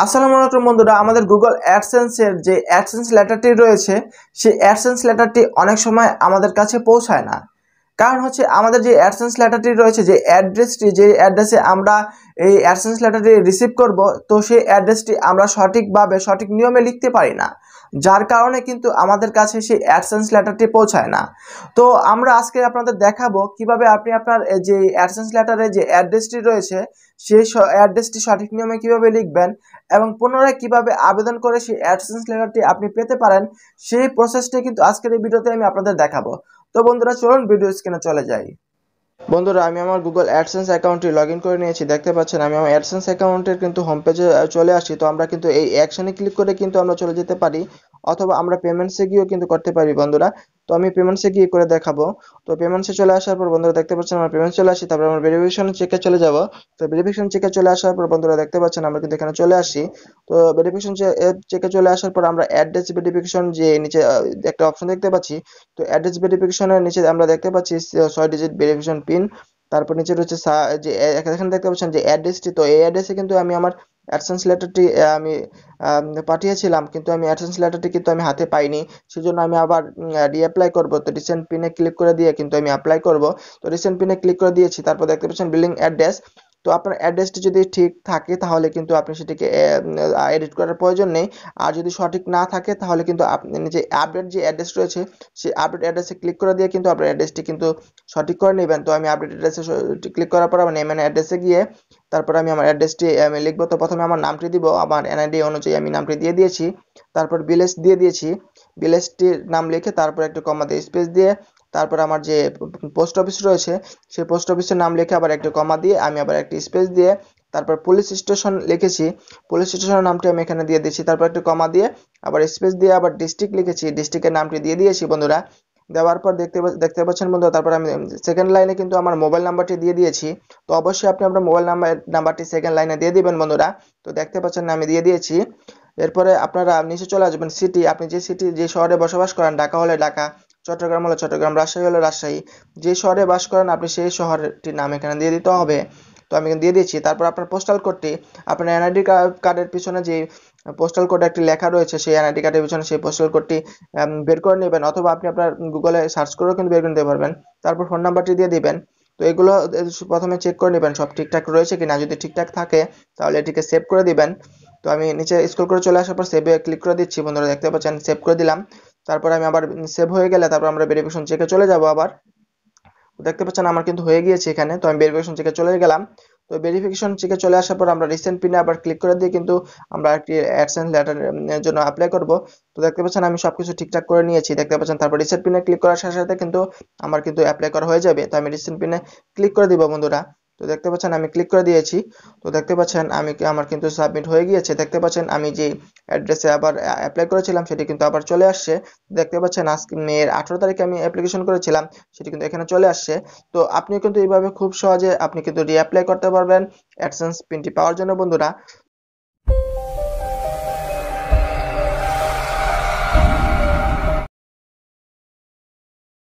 আসসালামু আলাইকুম বন্ধুরা, আমাদের গুগল অ্যাডসেন্সের যে অ্যাডসেন্স লেটারটি রয়েছে সেই অ্যাডসেন্স লেটারটি অনেক সময় আমাদের কাছে পৌঁছায় না। কারণ হচ্ছে আমাদের যে অ্যাডসেন্স লেটারটি রয়েছে, যে অ্যাড্রেসে আমরা এই অ্যাডসেন্স লেটারটি রিসিভ করব, তো সেই অ্যাড্রেসটি আমরা সঠিকভাবে সঠিক নিয়মে লিখতে পারি না, যার কারণে কিন্তু আমাদের কাছে সেই অ্যাডসেন্স লেটারটি পৌঁছায় না। তো আমরা আজকে আপনাদের দেখাবো কিভাবে আপনি আপনার যে অ্যাডসেন্স লেটারে যে অ্যাড্রেসটি রয়েছে সেই অ্যাড্রেসটি সঠিক নিয়মে কিভাবে লিখবেন এবং পুনরায় কিভাবে আবেদন করে সেই অ্যাডসেন্স লেটারটি আপনি পেতে পারেন, সেই প্রসেসটি কিন্তু আজকের এই ভিডিওতে আমি আপনাদের দেখাবো। তো বন্ধুরা, চলুন ভিডিও স্ক্রিনে চলে যাই। বন্ধুরা, আমি আমার গুগল অ্যাডসেন্স অ্যাকাউন্টটি লগ ইন করে নিয়েছি। দেখতে পাচ্ছেন আমি আমার অ্যাডসেন্স অ্যাকাউন্টের কিন্তু হোম পেজে চলে আসি। তো আমরা কিন্তু এই অ্যাকশনে ক্লিক করে কিন্তু আমরা চলে যেতে পারি, অথবা আমরা পেমেন্টসে গিয়েও কিন্তু করতে পারি বন্ধুরা। তো আমি পেমেন্টসে গিয়ে করে দেখাবো। তো পেমেন্টসে চলে আসার পর বন্ধুরা দেখতে পাচ্ছেন আমার পেমেন্ট চলে আসি, তারপর আমরা ভেরিফিকেশন চেকে চলে যাব। তো ভেরিফিকেশন চেকে চলে আসার পর বন্ধুরা দেখতে পাচ্ছেন আমরা কিন্তু এখানে চলে আসি। তো ভেরিফিকেশন চেকে চলে আসার পর আমরা অ্যাড্রেস ভেরিফিকেশন যে নিচে একটা অপশন দেখতে পাচ্ছি। তো অ্যাড্রেস ভেরিফিকেশনের নিচে আমরা দেখতে পাচ্ছি 6 ডিজিট ভেরিফিকেশন পিন। তারপর নিচে রয়েছে যে এখানে দেখতে পাচ্ছেন যে অ্যাড্রেসটি, তো এই অ্যাড্রেসে কিন্তু আমি আমার অ্যাডসেন্স লেটারটি আমি পাঠিয়েছিলাম, কিন্তু আমি অ্যাডসেন্স লেটারটি কিন্তু আমি হাতে পাইনি। সেজন্য আমি আবার রিঅ্যাপ্লাই করব। তো রিসেন্ট পিনে ক্লিক করে দিয়ে কিন্তু আমি অ্যাপ্লাই করব। তো রিসেন্ট পিনে ক্লিক করে দিয়েছি। তারপর দেখতে পাচ্ছেন বিলিং অ্যাড্রেস। তো আপনার অ্যাড্রেসটি যদি ঠিক থাকে তাহলে কিন্তু আপনি সেটিকে এডিট করার প্রয়োজন নেই। আর যদি সঠিক না থাকে তাহলে কিন্তু আপনি যে আপডেট যে অ্যাড্রেস রয়েছে সেই আপডেট অ্যাড্রেসে ক্লিক করে দিয়ে কিন্তু আপনার অ্যাড্রেসটি কিন্তু সঠিক করে নেবেন। তো আমি আপডেট অ্যাড্রেসে ক্লিক করার পর আমার নেম এন্ড অ্যাড্রেসে গিয়ে তারপর আমি আমার অ্যাড্রেসটি আমি লিখবো। তো প্রথমে আমার নামটি দিব, আমার এনআইডি অনুযায়ী আমি নামটি দিয়ে দিয়েছি। তারপর ভিলেজ দিয়ে দিয়েছি। ভিলেজটির নাম লিখে তারপর একটু কমা দিয়ে স্পেস দিয়ে তারপর আমার যে পোস্ট অফিস রয়েছে সেই পোস্ট অফিসের নাম লিখে আবার একটু কমা দিয়ে আমি আবার একটি স্পেস দিয়ে তারপর পুলিশ স্টেশন লিখেছি। পুলিশ স্টেশনের নামটি আমি এখানে দিয়ে দিয়েছি। তারপর একটু কমা দিয়ে আবার স্পেস দিয়ে আবার ডিস্ট্রিক্ট লিখেছি, ডিস্ট্রিক্টের নামটি দিয়ে দিয়েছি বন্ধুরা। দেওয়ার পর দেখতে পাচ্ছেন বন্ধুরা, তারপর আমি সেকেন্ড লাইনে কিন্তু আমার মোবাইল নাম্বারটি দিয়ে দিয়েছি। তো অবশ্যই আপনি আপনার মোবাইল নাম্বারটি সেকেন্ড লাইনে দিয়ে দিবেন বন্ধুরা। তো দেখতে পাচ্ছেন আমি দিয়ে দিয়েছি। এরপরে আপনারা নিচে চলে আসবেন সিটি, আপনি যে শহরে বসবাস করেন, ঢাকা হলে ঢাকা, চট্টগ্রাম হলে চট্টগ্রাম, রাজশাহী হলে রাজশাহী, যে শহরে বাস করেন আপনি সেই শহরটির নাম এখানে দিয়ে দিতে হবে। তো আমি দিয়ে দিয়েছি। তারপর আপনার পোস্টাল কোডটি, আপনার এনআইডি কার্ডের পিছনে যে পোস্টাল কোড একটি লেখা রয়েছে সেই এনআইডি কার্ডের পিছনে সেই পোস্টাল কোডটি বের করে নেবেন, অথবা আপনি আপনার গুগলে সার্চ করেও কিন্তু বের করে নিতে পারবেন। তারপর ফোন নাম্বারটি দিয়ে দিবেন। তো এগুলো প্রথমে চেক করে নেবেন সব ঠিকঠাক রয়েছে কিনা। যদি ঠিকঠাক থাকে তাহলে এটিকে সেভ করে দিবেন। তো আমি নিচে স্ক্রল করে চলে আসার পর সেভে ক্লিক করে দিচ্ছি বন্ধুরা, দেখতে পাচ্ছেন সেভ করে দিলাম। তারপর আমি আবার সেভ হয়ে গেলে তারপর আমরা ভেরিফিকেশন চেকে চলে যাব আবার। দেখতে পাচ্ছেন আমার কিন্তু হয়ে গিয়েছে এখানে। তো আমি ভেরিফিকেশন চেকে চলে গেলাম। তো ভেরিফিকেশন চেকে চলে আসার পর আমরা রিসেন্ট পিনে আবার ক্লিক করে দিয়ে কিন্তু আমরা একটি অ্যাডসেন্স লেটারের জন্য অ্যাপ্লাই করব। তো দেখতে পাচ্ছেন আমি সবকিছু ঠিকঠাক করে নিয়েছি। দেখতে পাচ্ছেন তারপর রিসেন্ট পিনে ক্লিক করার সাথে সাথে কিন্তু আমার কিন্তু অ্যাপ্লাই করা হয়ে যাবে। তো আমি রিসেন্ট পিনে ক্লিক করে দিব বন্ধুরা। তো দেখতে পাচ্ছেন আমি ক্লিক করে দিয়েছি। তো দেখতে পাচ্ছেন আমার কিন্তু সাবমিট হয়ে গিয়েছে। দেখতে পাচ্ছেন আমি যে অ্যাড্রেসে আবার অ্যাপ্লাই করেছিলাম সেটি কিন্তু আবার চলে আসছে। দেখতে পাচ্ছেন আজকে মের 18 তারিখে আমি অ্যাপ্লিকেশন করেছিলাম, সেটি কিন্তু এখানে চলে আসছে। তো আপনি কিন্তু এইভাবে খুব সহজে আপনি কিন্তু রিঅ্যাপ্লাই করতে পারবেন অ্যাডসেন্স পিনটি পাওয়ার জন্য বন্ধুরা।